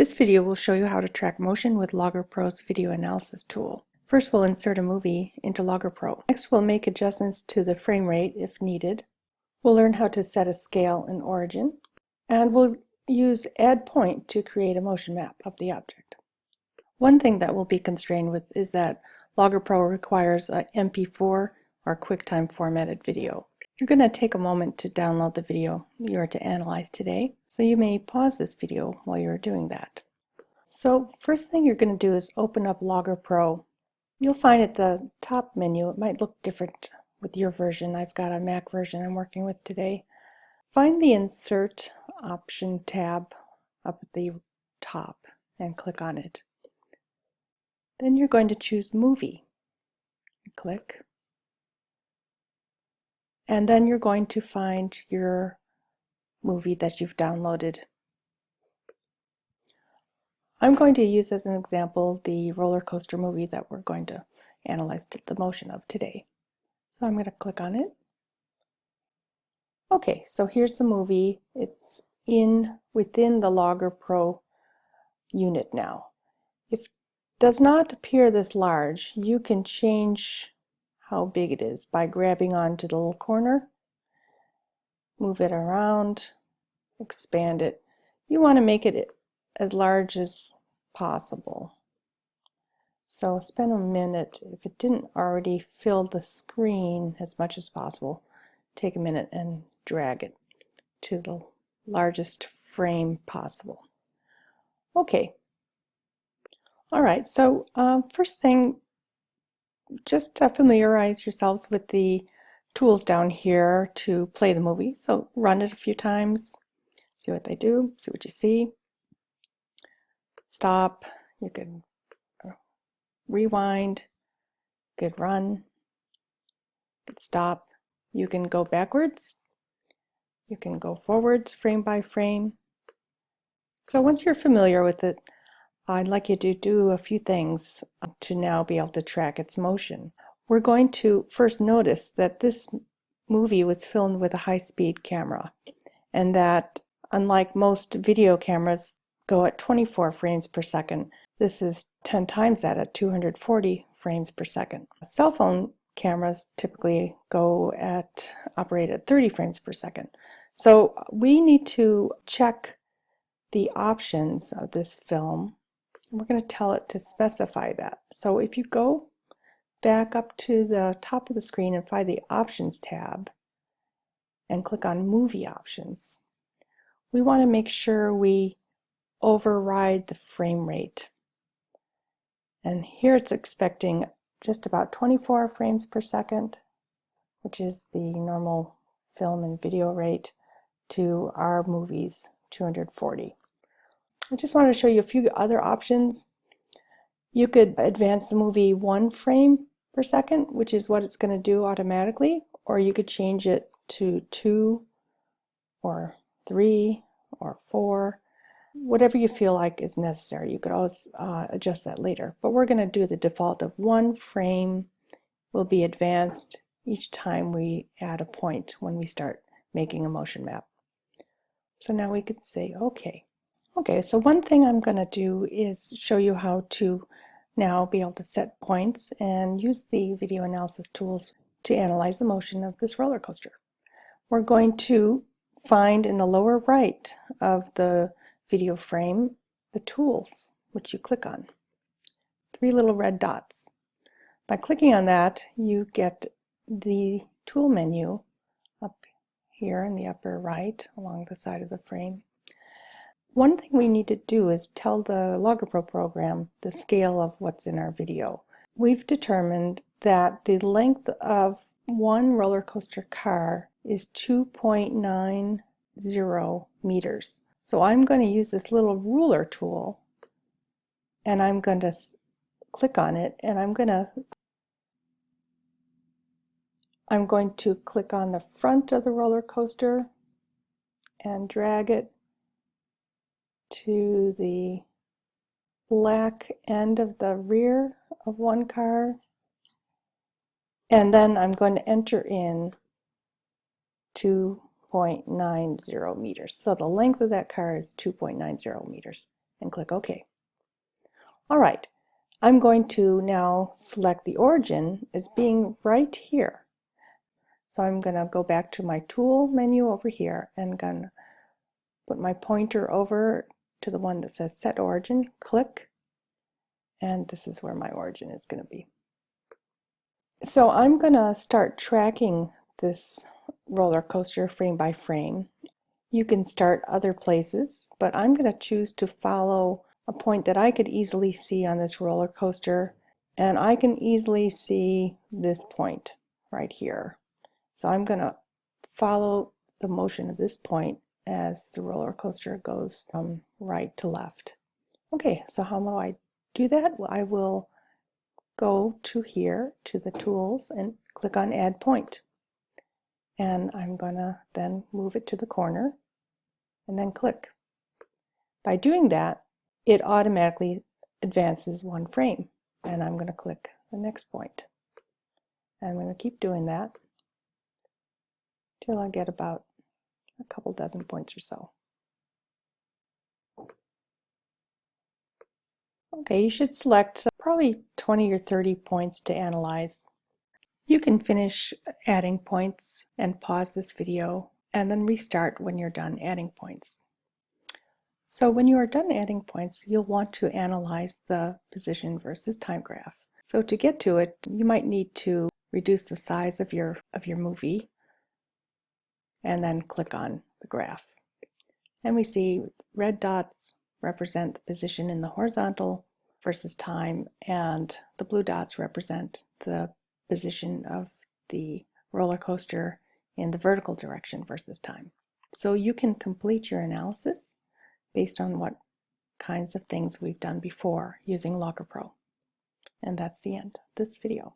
This video will show you how to track motion with Logger Pro's video analysis tool. First, we'll insert a movie into Logger Pro. Next, we'll make adjustments to the frame rate if needed. We'll learn how to set a scale and origin. And we'll use Add Point to create a motion map of the object. One thing that we'll be constrained with is that Logger Pro requires a MP4 or QuickTime formatted video. You're going to take a moment to download the video you're to analyze today, so you may pause this video while you're doing that. So first thing you're going to do is open up Logger Pro. You'll find at the top menu, it might look different with your version. I've got a Mac version I'm working with today. Find the Insert Option tab up at the top and click on it. Then you're going to choose Movie. Click. And then you're going to find your movie that you've downloaded. I'm going to use as an example the roller coaster movie that we're going to analyze the motion of today. So I'm going to click on it. Okay, so here's the movie. It's within the Logger Pro unit now. If it does not appear this large, you can change how big it is by grabbing onto the little corner, move it around, expand it. You want to make it as large as possible. So spend a minute, if it didn't already fill the screen as much as possible, take a minute and drag it to the largest frame possible. Okay. All right, so first thing, just familiarize yourselves with the tools down here to play the movie. So run it a few times, see what they do, see what you see. Stop, you can rewind, you could run, you could stop. You can go backwards, you can go forwards frame by frame. So once you're familiar with it, I'd like you to do a few things to now be able to track its motion. We're going to first notice that this movie was filmed with a high-speed camera, and that unlike most video cameras go at 24 frames per second, this is 10 times that at 240 frames per second. Cell phone cameras typically operate at 30 frames per second. So we need to check the options of this film. We're going to tell it to specify that. So if you go back up to the top of the screen and find the Options tab and click on Movie Options, we want to make sure we override the frame rate. And here it's expecting just about 24 frames per second, which is the normal film and video rate, to our movie's 240. I just wanted to show you a few other options. You could advance the movie 1 frame per second, which is what it's going to do automatically, or you could change it to 2 or 3 or 4, whatever you feel like is necessary. You could always adjust that later, but we're going to do the default of 1 frame will be advanced each time we add a point when we start making a motion map. So now we could say OK. Okay, so one thing I'm going to do is show you how to now be able to set points and use the video analysis tools to analyze the motion of this roller coaster. We're going to find in the lower right of the video frame the tools, which you click on. 3 little red dots. By clicking on that, you get the tool menu up here in the upper right along the side of the frame. One thing we need to do is tell the Logger Pro program the scale of what's in our video. We've determined that the length of one roller coaster car is 2.90 meters. So I'm going to use this little ruler tool, and I'm going to click on it, and I'm going to click on the front of the roller coaster and drag it to the black end of the rear of one car, and then I'm going to enter in 2.90 meters. So the length of that car is 2.90 meters. and click OK. All right, I'm going to now select the origin as being right here. So I'm going to go back to my tool menu over here and going to put my pointer over to the one that says set origin, click, and this is where my origin is going to be. So I'm going to start tracking this roller coaster frame by frame. You can start other places, but I'm going to choose to follow a point that I could easily see on this roller coaster, and I can easily see this point right here. So I'm going to follow the motion of this point as the roller coaster goes from right to left. Okay, so how do I do that? Well, I will go to here to the tools and click on add point. And I'm going to then move it to the corner and then click. By doing that, it automatically advances one frame. And I'm going to click the next point. And I'm going to keep doing that till I get about a couple dozen points or so. Okay, you should select probably 20 or 30 points to analyze. You can finish adding points and pause this video and then restart when you're done adding points. So when you are done adding points, you'll want to analyze the position versus time graph. So to get to it, you might need to reduce the size of your movie and then click on the graph. And we see red dots represent the position in the horizontal versus time, and the blue dots represent the position of the roller coaster in the vertical direction versus time. So you can complete your analysis based on what kinds of things we've done before using Logger Pro. And that's the end of this video.